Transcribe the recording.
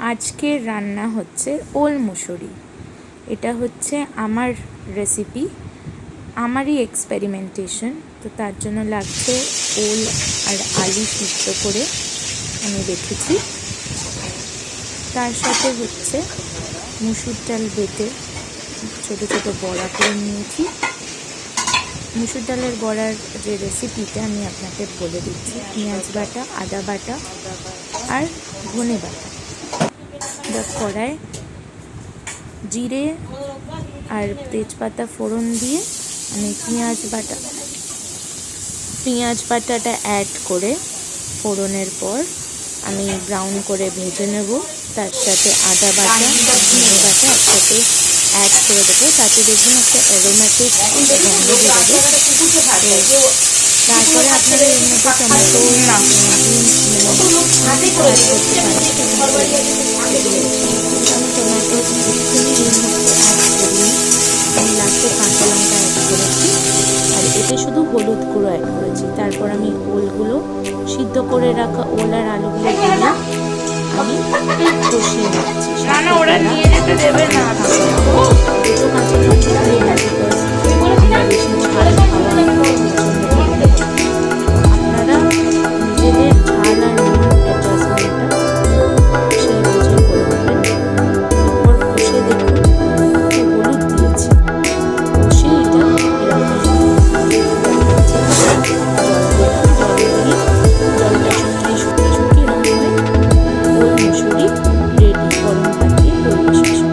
আজকের রান্না হচ্ছে ওল মুসুরি। এটা হচ্ছে আমার রেসিপি, আমারই এক্সপেরিমেন্টেশন। তো তার জন্য লাগছে ওল আর আলু সিদ্ধ করে আমি রেখেছি। তার সাথে হচ্ছে মুসুর ডাল বেটে ছোটো ছোটো বড়া করে নিয়েছি। মুসুর ডালের বড়ার যে রেসিপিটা আমি আপনাকে বলে দিচ্ছি। পেঁয়াজ বাটা, আদা বাটা আর ধনে বাটা। কড়ায় জিরে আর তেজপাতা ফোড়ন দিয়ে আমি পেঁয়াজ বাটাটা অ্যাড করে ফোড়নের পর আমি ব্রাউন করে ভেজে নেব। তার সাথে আদা বাটা, ধনে বাটা একসাথে অ্যাড করে দেবো, তাতে দেখুন একটা অ্যারোম্যাটিক গন্ধ বেরোবে। তারপরে আপনারা এর মধ্যে টমেটো অ্যাড করতে পারেন। আমি টমেটো আমি লাস্টে কাঁচা লঙ্কা অ্যাড করেছি আর এতে শুধু হলুদ গুঁড়ো অ্যাড করেছি। তারপর আমি ওলগুলো সিদ্ধ করে রাখা ওল আর আলুগুলো দিয়ে আমি কষিয়ে নিচ্ছি। ওরা নিয়ে যেতে দেবে না, দুটো কাঁচা লঙ্কা আমরা বেশি ঝাল